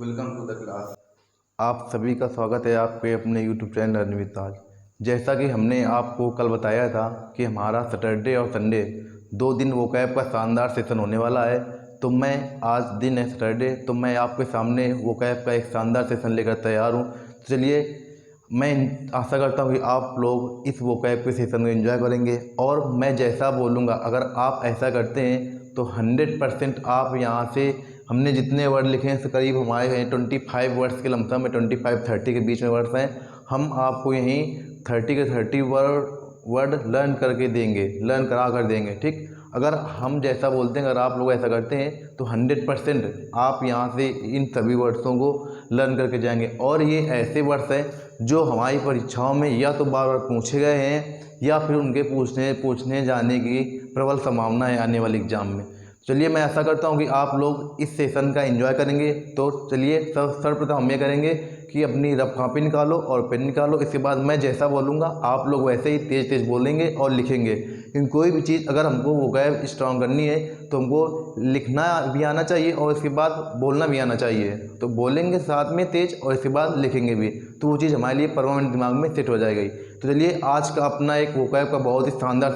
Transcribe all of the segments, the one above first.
Welcome to the class. आप सभी का स्वागत है आपके अपने YouTube चैनल लर्न विद ताज। जैसा कि हमने आपको कल बताया था कि हमारा सैटरडे और संडे 2 दिन वोकैब का शानदार सेशन होने वाला है। तो मैं आज दिन है सैटरडे, तो मैं आपके सामने वोकैब का एक शानदार सेशन लेकर तैयार हूँ। तो चलिए, मैं आशा करता हूँ कि आप लोग इस वोकैब के सेशन को एंजॉय करेंगे और मैं जैसा बोलूँगा अगर आप ऐसा करते हैं तो 100% आप यहाँ से हमने जितने वर्ड लिखे हैं करीब हमारे हैं 25 वर्ड्स के लमसम में 25-30 के बीच में वर्ड्स हैं। हम आपको यहीं 30 के 30 वर्ड लर्न करके देंगे, लर्न करा कर देंगे। ठीक, अगर हम जैसा बोलते हैं, अगर आप लोग ऐसा करते हैं तो 100% आप यहाँ से इन सभी वर्ड्सों को लर्न करके जाएंगे। और ये ऐसे वर्ड्स हैं जो हमारी परीक्षाओं में या तो बार बार पूछे गए हैं या फिर उनके पूछने जाने की प्रबल संभावना है आने वाले एग्जाम में। चलिए, मैं ऐसा करता हूं कि आप लोग इस सेशन का एंजॉय करेंगे। तो चलिए, सर्वप्रथम हम ये करेंगे कि अपनी रफ कॉपी निकालो और पेन निकालो। इसके बाद मैं जैसा बोलूँगा आप लोग वैसे ही तेज़ तेज़ बोलेंगे और लिखेंगे। लेकिन कोई भी चीज़ अगर हमको वोकैब स्ट्रॉन्ग करनी है तो हमको लिखना भी आना चाहिए और इसके बाद बोलना भी आना चाहिए। तो बोलेंगे साथ में तेज़ और इसके बाद लिखेंगे भी, तो वो चीज़ हमारे लिए परमानेंट दिमाग में सेट हो जाएगी। तो चलिए, आज का अपना एक वोकैब का बहुत ही शानदार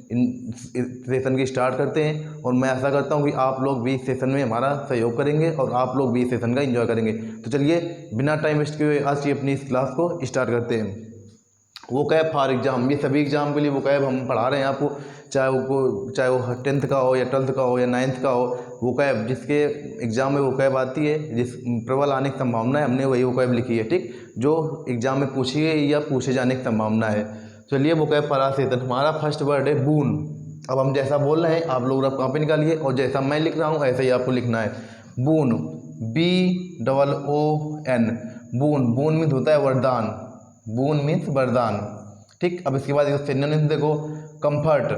सेशन की स्टार्ट करते हैं। और मैं ऐसा करता हूं कि आप लोग भी इस सेशन में हमारा सहयोग करेंगे और आप लोग भी इस सेशन का एंजॉय करेंगे। तो चलिए, बिना टाइम वेस्ट किए आज की अपनी इस क्लास को स्टार्ट करते हैं। वोकैब फॉर एग्जाम, ये सभी एग्जाम के लिए वोकैब हम पढ़ा रहे हैं आपको, चाहे वो 10th का हो या 12th का हो या 9th का हो। वोकैब जिसके एग्जाम में वोकैब आती है, जिस प्रबल आने की संभावना है, हमने वही वोकैब लिखी है। ठीक, जो एग्जाम में पूछी गई या पूछे जाने की संभावना है। चलिए, वोकैब फॉर सेशन, हमारा फर्स्ट वर्ड है बून। अब हम जैसा बोल रहे हैं आप लोग रफ कॉपी निकालिए और जैसा मैं लिख रहा हूँ ऐसे ही आपको लिखना है। बून, BOON, बून। बून मीन्स होता है वरदान, बून मीन्स वरदान। ठीक, अब इसके बाद सिनोनिम देखो, कंफर्ट,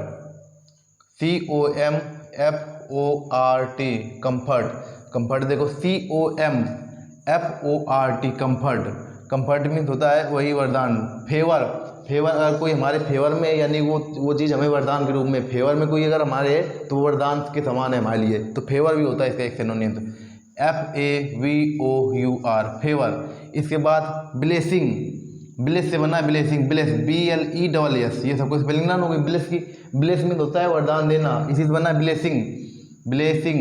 COMFORT, कंफर्ट। कंफर्ट देखो, COMFORT, कंफर्ट। कंफर्ट मीन्स होता है वही वरदान। फेवर, फेवर अगर कोई हमारे फेवर में, यानी वो चीज़ हमें वरदान के रूप में, फेवर में कोई अगर हमारे है तो वो वरदान के समान है हमारे लिए। तो फेवर भी होता है इसका एक सिनोनिम, FAVOUR, फेवर। इसके बाद ब्लेसिंग, ब्लेस से बना है ब्लेसिंग, ब्लेस BLESS, ये सबको स्पेलिंग ना होगी ब्लेस की। ब्लेस मीन होता है वरदान देना, इसी से बना है ब्लेसिंग। ब्लेसिंग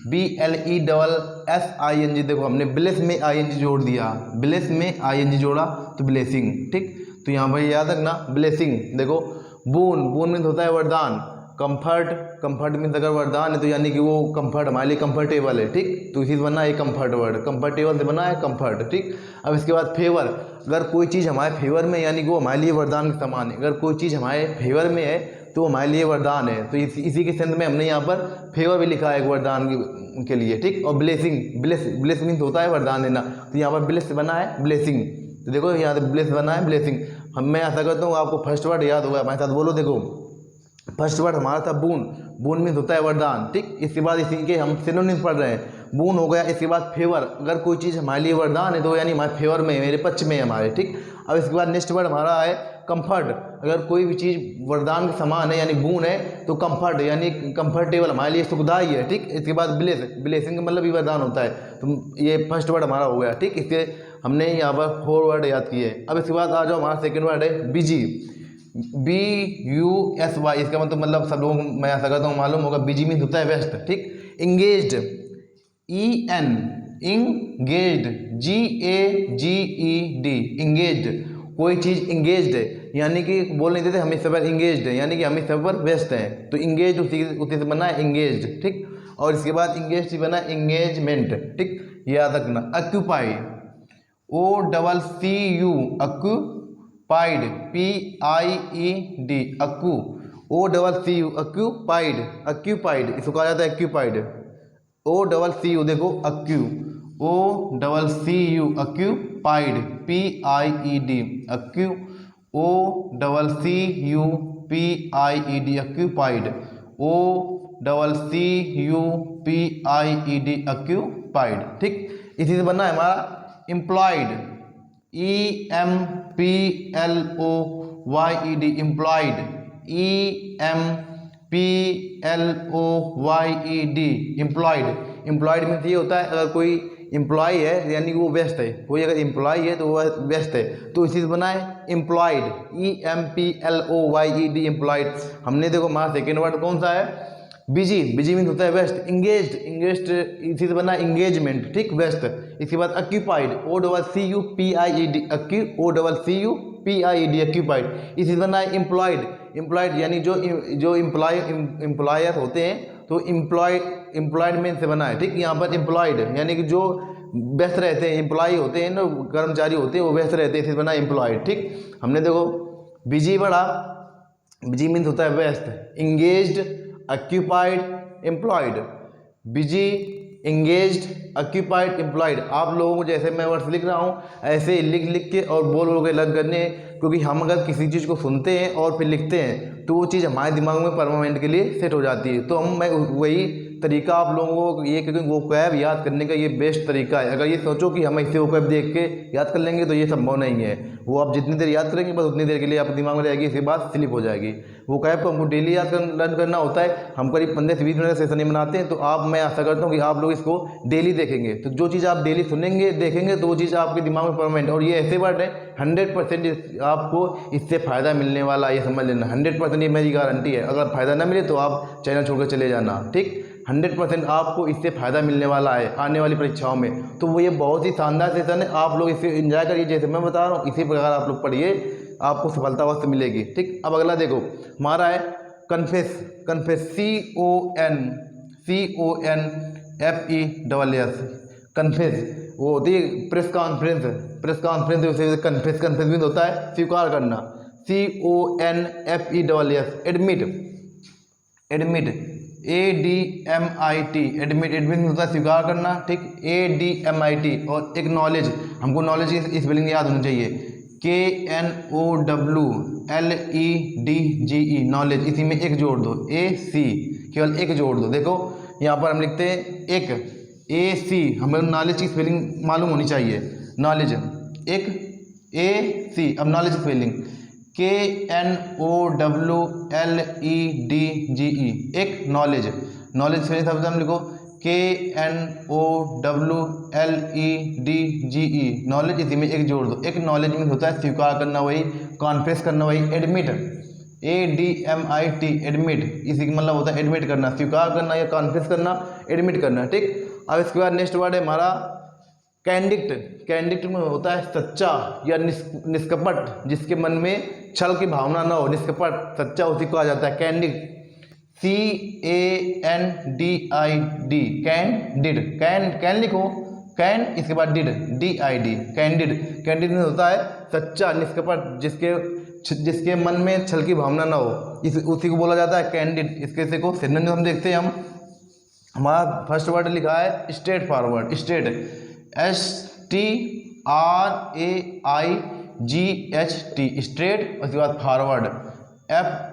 BLESSING, देखो हमने ब्लेस में ING जोड़ दिया, ब्लेस में ING जोड़ा तो ब्लेसिंग। ठीक, तो यहाँ पर याद रखना ब्लेसिंग। देखो, बून, बून मीन्स होता है वरदान। कंफर्ट, कंफर्ट मीन्स अगर वरदान है तो यानी कि वो कंफर्ट हमारे लिए कंफर्टेबल है। ठीक, तो इसी से बना है कंफर्ट वर्ड, कंफर्टेबल से बना है कंफर्ट। ठीक, अब इसके बाद फेवर, अगर कोई चीज़ हमारे फेवर में, यानी कि वो हमारे लिए वरदान के समान है। अगर कोई चीज़ हमारे फेवर में है तो हमारे लिए वरदान है। तो इसी के सेंस में हमने यहाँ पर फेवर भी लिखा है एक वरदान के लिए। ठीक, और ब्लेसिंग, ब्लेस मीन्स होता है वरदान देना, तो यहाँ पर ब्लेस बना है ब्लेसिंग। तो देखो यहाँ पे ब्लेस बना है ब्लेसिंग। मैं ऐसा करता हूँ आपको फर्स्ट वर्ड याद होगा, हमारे साथ बोलो। देखो, फर्स्ट वर्ड हमारा था बून, बून मीन्स होता है वरदान। ठीक, इसके बाद इसी के हम सिनोनिम पढ़ रहे हैं, बून हो गया। इसके बाद फेवर, अगर कोई चीज़ हमारे लिए वरदान है तो यानी हमारे फेवर में, मेरे पक्ष में है हमारे। ठीक, अब इसके बाद नेक्स्ट वर्ड हमारा है कंफर्ट, अगर कोई भी चीज़ वरदान के समान है यानी बून है तो कंफर्ट, यानी कंफर्टेबल, हमारे लिए सुखदाई है। ठीक, इसके बाद ब्लेस, ब्लेसिंग का मतलब भी वरदान होता है। तो ये फर्स्ट वर्ड हमारा हो गया। ठीक, इसके हमने यहाँ पर 4 वर्ड याद किए। अब इसके बाद आ जाओ, हमारा सेकेंड वर्ड है बिजी, BUSY, इसका मतलब सब लोगों को मैं ऐसा करता हूँ मालूम होगा, बिजी मीन्स होता है व्यस्त। ठीक, engaged, EN, engaged, GAGED, engaged, कोई चीज़ इंगेज्ड है यानी कि बोल नहीं देते हम इस पर इंगेज्ड है, यानी कि हम इस पर व्यस्त हैं। तो इंगेज्ड उसी से बना है इंगेज्ड। ठीक, और इसके बाद इंगेज से बना इंगेजमेंट। ठीक, याद रखना। Occupied, OCCU, occupied, PIED, अक्यू, OCCU, occupied, occupied, इसको कहा जाता है ऑक्यूपाइड। OCCU, देखो अक्यू, OCCU, occupied, PIED, अक्यू, OCCU, PIED, occupied, OCCU, PIED, occupied. ठीक, इसी से बना है हमारा employed, EMPLOYED, employed, EMPLOYED, employed. Employed means ये होता है अगर कोई एम्प्लॉय है यानी कि वो व्यस्त है, कोई अगर एम्प्लॉय है तो वह व्यस्त है, तो इसी से बना है एम्प्लॉयड, EMPLOYED एम्प्लॉयड। हमने देखो हमारा सेकेंड वर्ड कौन सा है, बिजी, बिजी मीन्स होता है व्यस्त, इंगेज्ड, इंगेज्ड इसी से बना इंगेजमेंट, ठीक, व्यस्त। इसके बाद ऑक्यूपाइड, OCCUPIED, OCCUPIED ऑक्यूपाइड, इसी से बना है एम्प्लॉयड, एम्प्लॉयड यानी जो एम्प्लॉयर होते हैं तो एम्प्लॉयमेंट से बना है, ठीक। यहाँ पर एम्प्लॉयड यानी कि जो व्यस्त रहते हैं, एम्प्लॉय होते हैं ना, कर्मचारी होते हैं वो व्यस्त रहते हैं, इसे बना एम्प्लॉयड, ठीक। हमने देखो बिजी पढ़ा, बिजी मीन्स होता है व्यस्त, engaged, occupied, employed, busy, engaged, occupied, employed. आप लोगों को जैसे मैं वर्ड्स लिख रहा हूँ ऐसे लिख लिख के और बोल के लर्न करने हैं, क्योंकि हम अगर किसी चीज़ को सुनते हैं और फिर लिखते हैं तो वो चीज़ हमारे दिमाग में परमानेंट के लिए सेट हो जाती है। तो मैं वही तरीका आप लोगों को ये, क्योंकि वोकैब याद करने का ये बेस्ट तरीका है। अगर ये सोचो कि हम इससे वोकैब देख के याद कर लेंगे तो ये संभव नहीं है। वो आप जितनी देर याद करेंगे बस उतनी देर के लिए आपके दिमाग में रहेगी, इसके बाद स्लिप हो जाएगी। वोकैब को हमको डेली याद लर्न करना होता है। हम करीब 15 से 20 मिनट का सेशन ही बनाते हैं, तो मैं आशा करता हूँ कि आप लोग इसको डेली देखेंगे। तो जो चीज़ आप डेली सुनेंगे देखेंगे तो वो चीज़ आपके दिमाग में परमानेंट। और ये ऐसे वर्ड है 100% आपको इससे फ़ायदा मिलने वाला, ये समझ लेना 100%, ये मेरी गारंटी है। अगर फ़ायदा ना मिले तो आप चैनल छोड़कर चले जाना, ठीक। 100% आपको इससे फ़ायदा मिलने वाला है आने वाली परीक्षाओं में। तो वो ये बहुत ही शानदार सेशन है, आप लोग इसे एंजॉय करिए जैसे मैं बता रहा हूँ, इसी प्रकार आप लोग पढ़िए, आपको सफलता अवश्य मिलेगी, ठीक। अब अगला देखो हमारा है कन्फेस, कन्फेस, CONFESS, कन्फेस वो होती है press conference, press conference confess, confess means होता है स्वीकार करना, CONFESS, admit, admit, ADMIT, admit, admit होता है स्वीकार करना, ठीक। ADMIT और एक्नॉलेज, हमको नॉलेज की स्पेलिंग याद होनी चाहिए, KNOWLEDGE, नॉलेज, इसी में एक जोड़ दो, AC, केवल एक जोड़ दो। देखो यहाँ पर हम लिखते हैं एक, AC, हमें नॉलेज की स्पेलिंग मालूम होनी चाहिए, नॉलेज, एक, AC, अब नॉलेज स्पेलिंग KNOWLEDGE, एक, नॉलेज, नॉलेज स्पेलिंग शब्द हम लिखो KNOWLEDGE, नॉलेज, इसी में एक जोड़ दो, एक, नॉलेज मीन्स होता है स्वीकार करना, वही कॉन्फेस करना, वही एडमिट, ADMIT, एडमिट, इसी का मतलब होता है एडमिट करना, स्वीकार करना या कॉन्फेस करना, एडमिट करना, ठीक। अब इसके बाद नेक्स्ट वर्ड है हमारा कैंडिड, कैंडिड में होता है सच्चा या निष्कपट, जिसके मन में छल की भावना ना हो, निष्कपट, सच्चा, उसी को आ जाता है कैंडिड, CANDID, कैंडिड, कैन लिखो, कैन, इसके बाद डिड, DID, कैंडिड, कैंडिड में होता है सच्चा, निष्कपट, जिसके मन में छल की भावना ना हो, उसी को बोला जाता है कैंडिड। इसके से को सिनोनिम हम देखते हैं, हम हमारा फर्स्ट वर्ड लिखा है straight forward, straight, STRAIGHT, straight, उसके बाद फॉरवर्ड,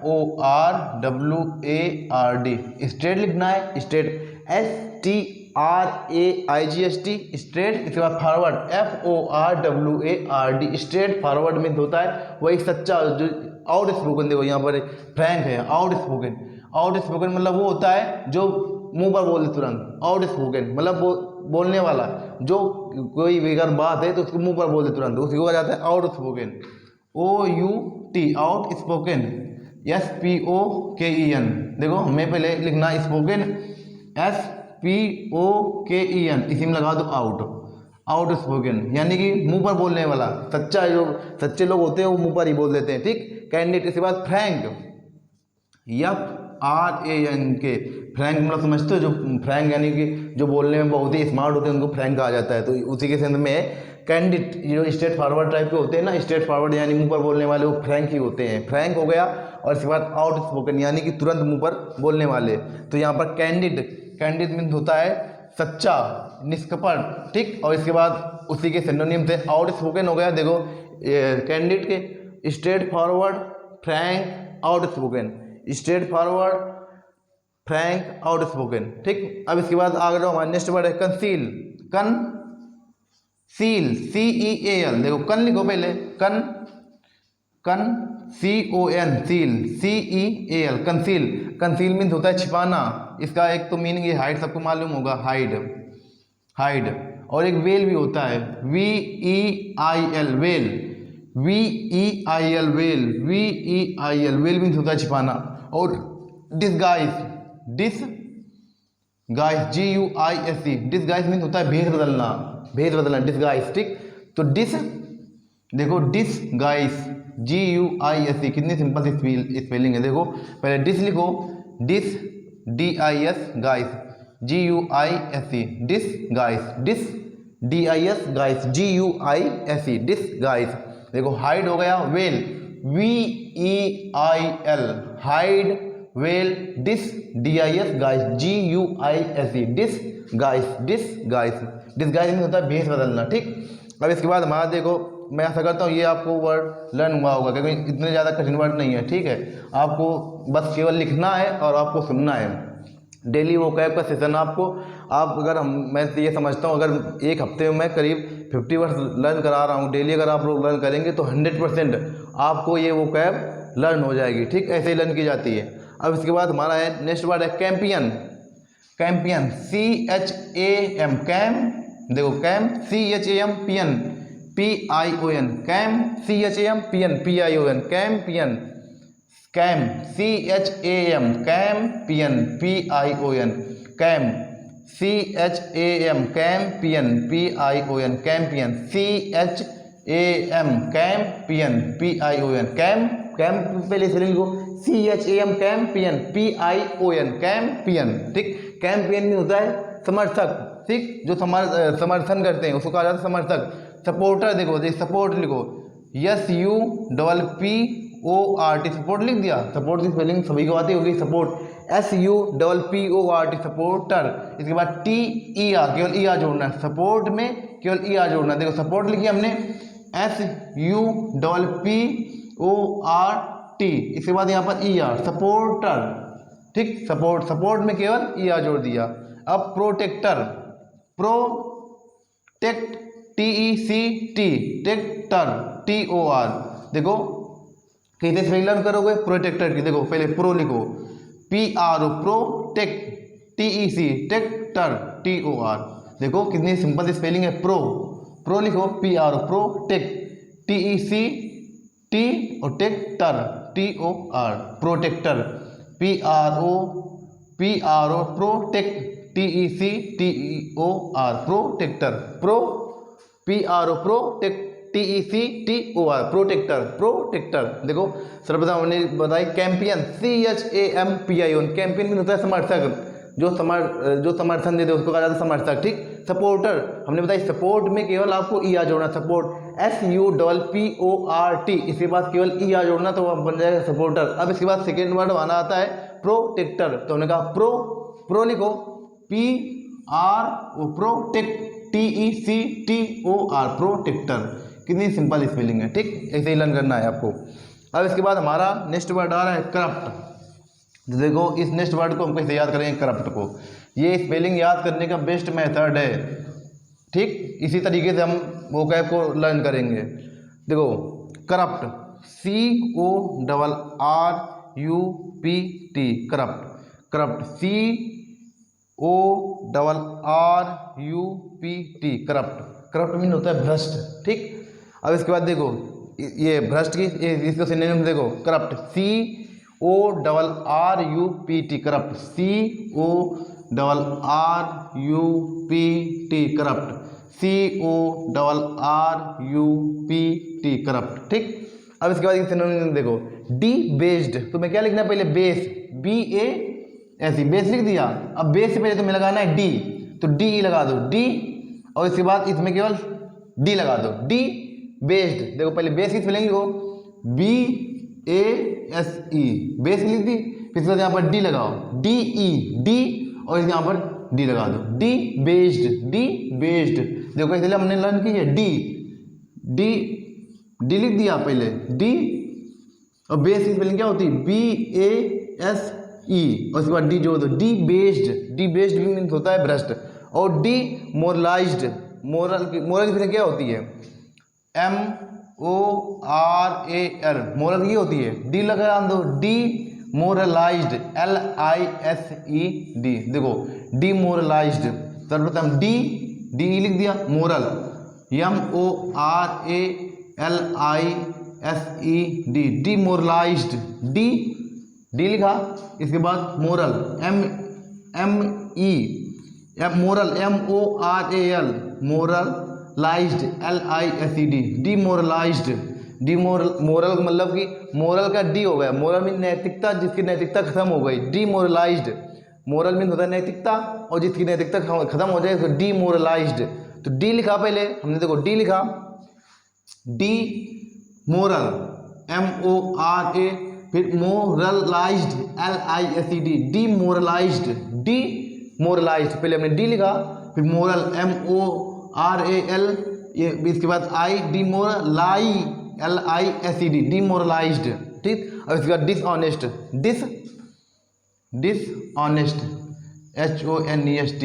FORWARD, स्ट्रेट लिखना है, स्ट्रेट, STRAIGHT, स्ट्रेट, इसके बाद forward, FORWARD, straight forward means होता है वही सच्चा, जो आउट स्पोकन, देखो यहाँ पर फ्रैंक है, आउट स्पोकन, आउट स्पोकन मतलब वो होता है जो मुंह पर बोल दे तुरंत, आउट स्पोकन मतलब बोलने वाला, जो कोई अगर बात है तो उसको मुंह पर बोल दे तुरंत, उसको कहा जाता है out spoken, OUT, out spoken, SPOKEN, देखो हमें पहले लिखना स्पोकन, SPOKEN, इसी में लगा दो आउट, आउट स्पोकन यानी कि मुंह पर बोलने वाला, सच्चा, जो सच्चे लोग होते हैं वो मुंह पर ही बोल देते हैं, ठीक। कैंडिडेट, इसके बाद फ्रैंक, FRANK, फ्रैंक मतलब समझते हो, जो फ्रैंक यानी कि जो बोलने में बहुत ही स्मार्ट होते हैं उनको फ्रैंक कहा जाता है। तो उसी के सेंस में कैंडिडेट, जो स्ट्रेट फॉरवर्ड टाइप के होते हैं ना, स्ट्रेट फॉरवर्ड यानी मुंह पर बोलने वाले, वो फ्रैंक ही होते हैं, फ्रैंक हो गया। और इसके बाद आउट स्पोकन यानी कि तुरंत मुंह पर बोलने वाले। तो यहाँ पर कैंडिड, कैंडिड मीन्स होता है सच्चा, निष्कपट, ठीक। और इसके बाद उसी के सिनोनिम से आउट स्पोकन हो गया, देखो कैंडिड के straight forward, Frank, out spoken, straight forward, Frank, out spoken, ठीक। अब इसके बाद आगे जो हमारा नेक्स्ट वर्ड है कंसील, CEAL, देखो कन लिखो पहले, CON, seal, CEAL, conceal, conceal means होता है छिपाना। इसका एक तो मीनिंग ये हाइड, सबको मालूम होगा, हाइड, और एक वेल भी होता है, VEIL well, VEIL well, VEIL well means होता है छिपाना। और डिसगाइज, GUISE, डिसगाइज मीन्स होता है भेष बदलना, भेष बदलना, डिसगाइज। ठीक, तो देखो डिसगाइज, GUISE, कितनी सिंपल सी स्पेलिंग है। देखो पहले डिस लिखो, dis, DIS guise, GUISE, dis guise, dis DIS guise, GUISE, dis guise. देखो हाइड हो गया, veil, VEIL, hide, veil, dis, DIS guise, GUISE, dis guise, dis guise. Dis guise में होता है भेष बदलना। ठीक, अब इसके बाद हमारा देखो, मैं ऐसा करता हूँ ये आपको वर्ड लर्न हुआ होगा क्योंकि इतने ज़्यादा कठिन वर्ड नहीं है। ठीक है, आपको बस केवल लिखना है और आपको सुनना है। डेली वोकैब का सेशन आपको, आप अगर मैं ये समझता हूँ अगर एक हफ्ते में मैं करीब 50 वर्ड लर्न करा रहा हूँ डेली, अगर आप लोग लर्न करेंगे तो 100% आपको ये वोकैब लर्न हो जाएगी। ठीक, ऐसे ही लर्न की जाती है। अब इसके बाद हमारा है नेक्स्ट वर्ड है कैंपियन, कैंपियन, CHAM, कैम, देखो cam, CHAMPN, PION, cam, CHAMPN, PION, Campion, cam, CHAM, Campion, PION, cam, CHAM, Campion, PION, Campion, CHAM, Campion, PION, cam, cam पहले से लिखो, CHAM, कैंपियन, PION, कैंपियन। ठीक, Campion में होता है समर्थक। ठीक, जो समर्थन करते हैं उसको कहा जाता है समर्थक। सपोर्टर, देखो सपोर्ट लिखो, SUPPORT, सपोर्ट लिख दिया। सपोर्ट की स्पेलिंग सभी को आती होगी, सपोर्ट, SUPPORT, सपोर्टर। इसके बाद TER, केवल ER जोड़ना है, सपोर्ट में केवल ER जोड़ना है। देखो सपोर्ट लिखी हमने SUPPORT, इसके बाद यहाँ पर ER, सपोर्टर। ठीक, सपोर्ट में केवल ER जोड़ दिया। अब protector, protect, TECT, tector, TOR। देखो कैसे स्पेलिंग लर्न करोगे प्रोटेक्टर की, देखो पहले प्रो लिखो, PRO, protect, TEC, tector, TOR। देखो कितनी सिंपल स्पेलिंग है, प्रो लिखो, PRO, प्रोटेक्ट, TECT और tector, TOR, protector, PRO, protect, TECTOR, protector, PRO, protect, TECTOR, protector, protector. देखो सर्वप्रथम हमने बताई कैंपियन, CHAMPION, कैंपियन में होता है समर्थक, जो समर्थन देते उसको कहा जाता है समर्थक। ठीक, सपोर्टर हमने बताई, सपोर्ट में केवल आपको ER जोड़ना, सपोर्ट, SUPPORT, इसके बाद केवल ER जोड़ना तो बन जाएगा सपोर्टर। अब इसके बाद सेकेंड वर्ड आना आता है प्रोटेक्टर, तो हमने कहा प्रो लिखो, PRO, प्रोटेक्ट, TECTOR, प्रोटेक्टर। कितनी सिंपल स्पेलिंग है। ठीक, ऐसे ही लर्न करना है आपको। अब इसके बाद हमारा नेक्स्ट वर्ड आ रहा है करप्ट। देखो इस नेक्स्ट वर्ड को हम कैसे याद करेंगे, करप्ट को। ये स्पेलिंग याद करने का बेस्ट मेथड है। ठीक, इसी तरीके से हम वोकैब को लर्न करेंगे। देखो corrupt, CORRUPT, corrupt, CORRUPT, corrupt mean होता है भ्रष्ट। ठीक, अब इसके बाद देखो ये भ्रष्ट की इसको सिनोनिम देखो, corrupt, CORRUPT, corrupt, CORRUPT, corrupt, CORRUPT, corrupt. ठीक, अब इसके बाद सिनोनिम देखो, डी बेस्ड, तुम्हें क्या लिखना है पहले, बेस, BASE, बेस लिख दिया। अब बेस से पहले तुम्हें लगाना है डी, तो DE लगा दो, डी, और इसके बाद इसमें केवल D लगा दो, डी बेस्ड। देखो पहले बेस की स्पेलिंग लिखो, BASE, बेस लिख दी, फिर इसके बाद यहाँ पर D लगाओ, DE, D, और यहाँ पर D लगा दो, डी बेस्ड। देखो इसलिए हमने लर्न की है डी लिख दिया पहले, डी, और बेस की स्पेलिंग क्या होती है, BASE, और उसके बाद डी जोड़ दो, डी बेस्ड भी मीन्स होता है भ्रष्ट। और डी मोरलाइज्ड, मोरल की स्पेलिंग क्या होती है, MORAL, मोरल की होती है, डी लगा दो, डी मोरलाइज्ड, LISED। देखो डीमोरलाइज्ड, सर्वप्रथम डी डी ई लिख दिया, मोरल MORALISED, डिमोरलाइज्ड, डी लिखा, इसके बाद moral moral MORAL, moralised LISED, demoralised. Moral का मतलब कि मोरल का डी हो गया, मोरल मीन नैतिकता, जिसकी नैतिकता खत्म हो गई, डिमोरलाइज्ड। मोरल मीन होता है नैतिकता, और जिसकी नैतिकता खत्म हो जाए तो डिमोरलाइज्ड। तो डी लिखा पहले हमने, देखो डी लिखा, डी मोरल MORA, फिर मोरलाइज्ड LISED, डिमोरलाइज्ड, पहले हमने डी लिखा, फिर मोरल MORAL, ये इसके बाद आई, LISED, डिमोरलाइज्ड। ठीक, और इसके बाद डिसऑनेस्ट, डिसऑनेस्ट HONEST,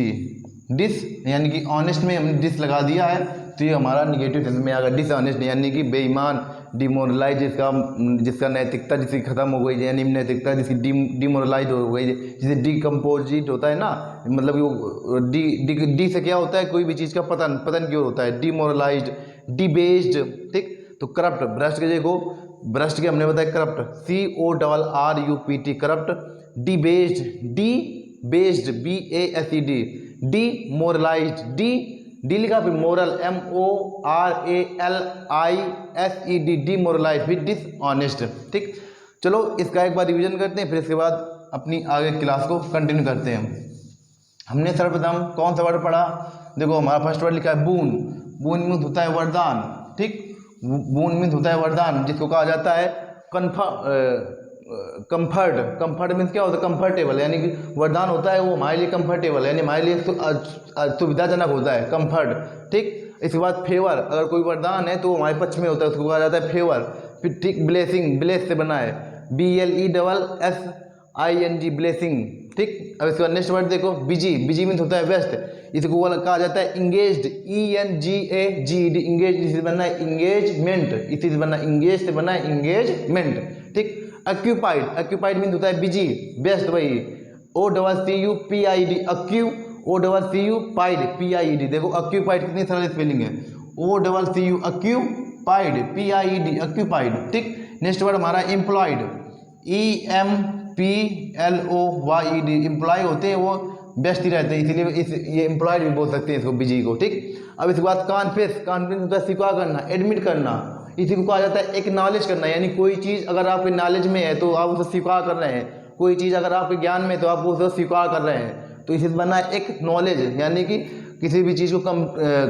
डिस यानी कि ऑनेस्ट में हमने डिस लगा दिया है, तो ये हमारा निगेटिव सेंस में आ गया। डिसऑनेस्ट यानी कि बेईमान, डिमोरलाइज जिसका नैतिकता जिसकी खत्म हो गई, यानी नैतिकता जिसकी डिमोरलाइज हो गई, जिसे डिकम्पोजिट होता है ना, मतलब वो डी से क्या होता है, कोई भी चीज़ का पतन की ओर होता है, डिमोरलाइज्ड, डिबेस्ड। ठीक, तो करप्ट, भ्रष्ट के देखो, भ्रष्ट के हमने बताया corrupt, CORRUPT, corrupt, debased, BASED, demoralised, D लिखा, फिर मोरल MORALISED, डिमोरलाइज्ड, फिर डिसऑनेस्ट। ठीक, चलो इसका एक बार रिवीजन करते हैं, फिर इसके बाद अपनी आगे क्लास को कंटिन्यू करते हैं। हमने सर्वप्रथम कौन सा वर्ड पढ़ा, देखो हमारा फर्स्ट वर्ड लिखा है बून। बून मीन्स होता है वरदान। ठीक, बून मीन्स होता है वरदान, जिसको कहा जाता है कंफर्ट मीन्स क्या होता है, कंफर्टेबल, यानी कि वरदान होता है वो हमारे लिए कंफर्टेबल, यानी हमारे लिए सुविधाजनक होता है, कंफर्ट। ठीक, इसके बाद फेवर, अगर कोई वरदान है तो वो हमारे पक्ष में होता है, उसको कहा जाता है फेवर। फिर ठीक, ब्लेसिंग, ब्लेस से बना है, BLESSING, ब्लेसिंग। ठीक, अब इसके बाद नेक्स्ट वर्ड देखो, बिजी मीन्स होता है व्यस्त, इसको कहा जाता है इंगेज्ड, ENGAGED, इंगेज, इसी से बनना है इंगेजमेंट, इसी से बनना इंगेज से बना है इंगेजमेंट। ठीक, ऑक्यूपाइड मीन्स होता है बिजी, व्यस्त, वही OCCUPID, OCCUPID, देखो ऑक्यूपाइड कितनी सरल स्पेलिंग है, OCCUPID, ऑक्यूपाइड। ठीक, नेक्स्ट वर्ड हमारा एम्प्लॉयड, EMPLOYED, एम्प्लॉय होते हैं वो व्यस्त ही रहते हैं, इसीलिए ये एम्प्लॉयड भी बोल सकते हैं इसको, बिजी को। ठीक, अब इसके बाद कॉन्फेस होता है स्वीकार करना, एडमिट करना, इसी को कहा जाता है एक्नॉलेज करना, यानी कोई चीज़ अगर आपके नॉलेज में है तो आप उसे स्वीकार कर रहे हैं, कोई चीज़ अगर आपके ज्ञान में है तो आप उसे स्वीकार कर रहे हैं, तो इसी से बनना है एक्नॉलेज, यानी कि किसी भी चीज़ को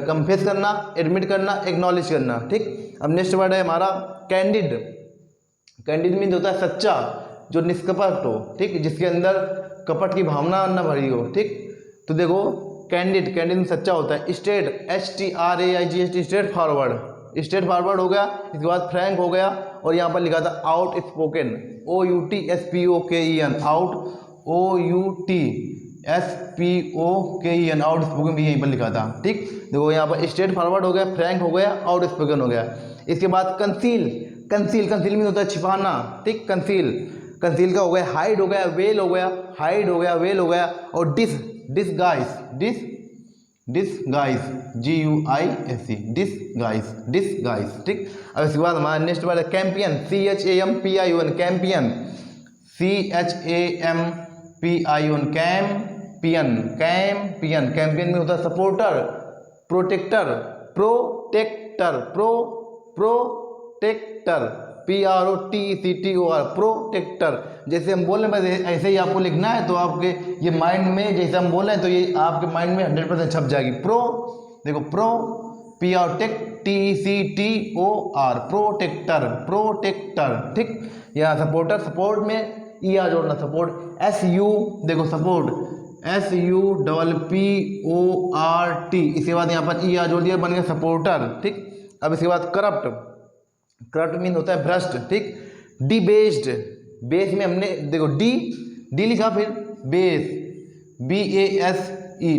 कंफेस करना, एडमिट करना, एक्नॉलेज करना। ठीक, अब नेक्स्ट वर्ड है हमारा कैंडिड मीन्स होता है सच्चा, जो निष्कपट हो। ठीक, जिसके अंदर कपट की भावना न भरी हो। ठीक, तो देखो कैंडिड में सच्चा होता है। स्ट्रेट, STRAIGHT, स्ट्रेट फॉरवर्ड हो गया। इसके बाद फ्रैंक हो गया, और यहाँ पर लिखा था out spoken, OUTSPOKEN, out spoken भी यहीं पर लिखा था। ठीक, देखो यहाँ पर स्ट्रेट फॉरवर्ड हो गया, फ्रैंक हो गया, आउट स्पोकन हो गया। इसके बाद कंसील में होता है छिपाना। ठीक, कंसील का हो गया, हाइड हो गया, वेल हो गया, और डिसगाइज, डिसगाइज। ठीक, अब इसके बाद हमारा नेक्स्ट वर्ड है कैंपियन, CHAMPION, कैंपियन, कैंपियन में होता है सपोर्टर, प्रोटेक्टर, PROTECTOR, प्रोटेक्टर। जैसे हम बोल रहे हैं ऐसे ही आपको लिखना है, तो आपके ये माइंड में जैसे हम बोल रहे हैं तो ये आपके माइंड में 100% छप जाएगी। देखो PROTECTOR, प्रोटेक्टर। ठीक, यहाँ सपोर्ट में ER जोड़ना, सपोर्ट, SU, देखो सपोर्ट, SUPPORT, इसके बाद यहाँ पर ER जोड़ दिया, बन गया सपोर्टर। ठीक, अब इसके बाद करप्ट मीन होता है भ्रष्ट। ठीक, डिबेस्ड, बेस में हमने देखो डी लिखा, फिर बेस, BASE,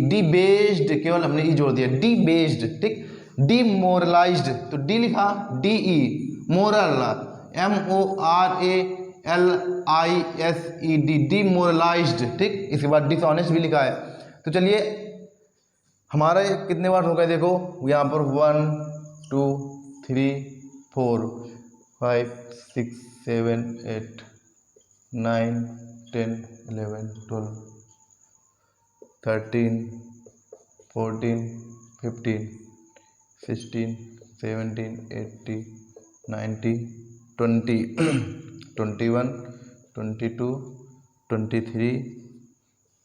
डिबेस्ड, केवल हमने ई जोड़ दिया, डिबेस्ड। ठीक, डिमोरलाइज्ड, तो डी लिखा, DE, मोरल, MORALISED, डिमोरलाइज्ड। ठीक, इसके बाद डिसऑनेस्ट भी लिखा है। तो चलिए हमारा ये कितने वर्ष हो गए देखो, यहाँ पर 1 2 3 4 5 6 7 8 9 10 11 12 13 14 15 16 17 18 19 20 21 22 23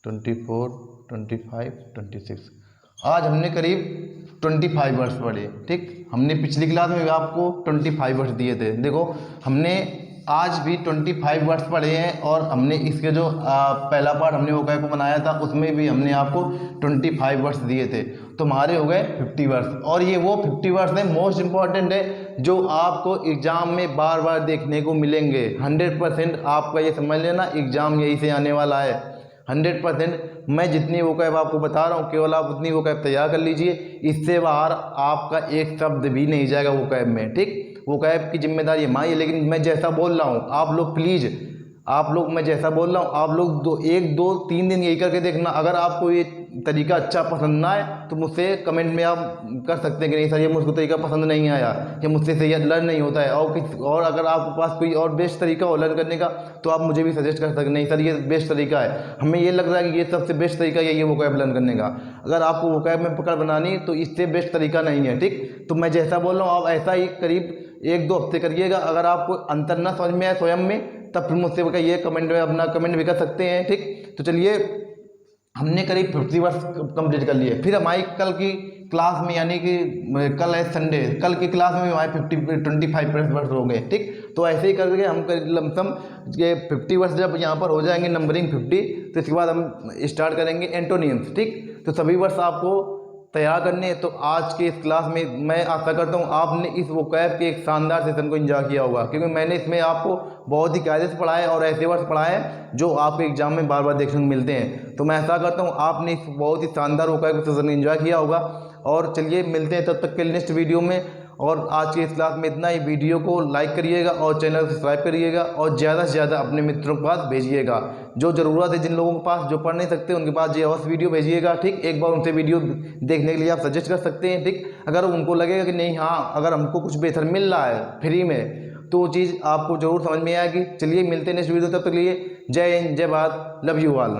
24 25 26। आज हमने करीब 25 वर्ष पढ़े। ठीक, हमने पिछली क्लास में भी आपको 25 वर्ष दिए थे। देखो हमने आज भी 25 वर्ष पढ़े हैं, और हमने इसके जो पहला पार्ट हमने वो को बनाया था उसमें भी हमने आपको 25 वर्ष दिए थे। तो हमारे हो गए 50 वर्ष, और ये वो 50 वर्ष है मोस्ट इम्पॉर्टेंट है जो आपको एग्ज़ाम में बार बार देखने को मिलेंगे। 100% आपका ये समझ लेना एग्ज़ाम यही से आने वाला है। 100% मैं जितनी वोकैब आपको बता रहा हूँ केवल आप उतनी वोकैब तैयार कर लीजिए। इससे बाहर आपका एक शब्द भी नहीं जाएगा वोकैब में। ठीक, वोकैब की जिम्मेदारी हमारी है, लेकिन मैं जैसा बोल रहा हूँ आप लोग प्लीज़, मैं जैसा बोल रहा हूँ आप लोग 1 2 3 दिन यही करके देखना। अगर आपको ये तरीका अच्छा पसंद ना आए तो मुझसे कमेंट में आप कर सकते हैं कि नहीं सर ये मुझको तरीका पसंद नहीं आया, ये मुझसे सही लर्न नहीं होता है। और अगर आपके पास कोई और बेस्ट तरीका हो लर्न करने का तो आप मुझे भी सजेस्ट कर सकते हैं, नहीं सर ये बेस्ट तरीका है, हमें ये लग रहा है कि ये सबसे बेस्ट तरीका यही है वोकैब लर्न करने का। अगर आपको वोकैब में पकड़ बनानी तो इससे बेस्ट तरीका नहीं है। ठीक, तो मैं जैसा बोल रहा हूँ आप ऐसा ही करीब 1 2 हफ्ते करिएगा। अगर आपको अंतर ना समझ में आए स्वयं में तब फिर मुझसे कहिए, कमेंट में अपना कमेंट भी कर सकते हैं। ठीक, तो चलिए हमने करीब 50 वर्ष कंप्लीट कर लिए। फिर हमारी कल की क्लास में, यानी कि कल है संडे, कल की क्लास में हमारे 25 वर्ष हो गए। ठीक, तो ऐसे ही करके हम लमसम ये 50 वर्ष जब यहाँ पर हो जाएंगे नंबरिंग 50, तो इसके बाद हम स्टार्ट करेंगे एंटोनियम्स। ठीक, तो सभी वर्ष आपको तैयार करने हैं। तो आज के इस क्लास में मैं आशा करता हूँ आपने इस वोकैब के एक शानदार सेशन को एंजॉय किया होगा, क्योंकि मैंने इसमें आपको बहुत ही कायदे से पढ़ाया और ऐसे वर्ड्स पढ़ाए हैं जो आपके एग्जाम में बार बार देखने को मिलते हैं। तो मैं ऐसा करता हूँ आपने इस बहुत ही शानदार वोकैब के सेशन एंजॉय किया होगा। और चलिए मिलते हैं तब तक के नेक्स्ट वीडियो में। और आज की इस क्लास में इतना ही। वीडियो को लाइक करिएगा और चैनल को सब्सक्राइब करिएगा और ज़्यादा से ज़्यादा अपने मित्रों के पास भेजिएगा। जो ज़रूरत है जिन लोगों के पास जो पढ़ नहीं सकते उनके पास ये अवश्य वीडियो भेजिएगा। ठीक, एक बार उनसे वीडियो देखने के लिए आप सजेस्ट कर सकते हैं। ठीक, अगर उनको लगेगा कि नहीं हाँ अगर हमको कुछ बेहतर मिल रहा है फ्री में तो वो चीज़ आपको ज़रूर समझ में आएगी। चलिए मिलते हैं नेक्स्ट वीडियो, तब तक के लिए जय हिंद, जय भारत, लव यू ऑल।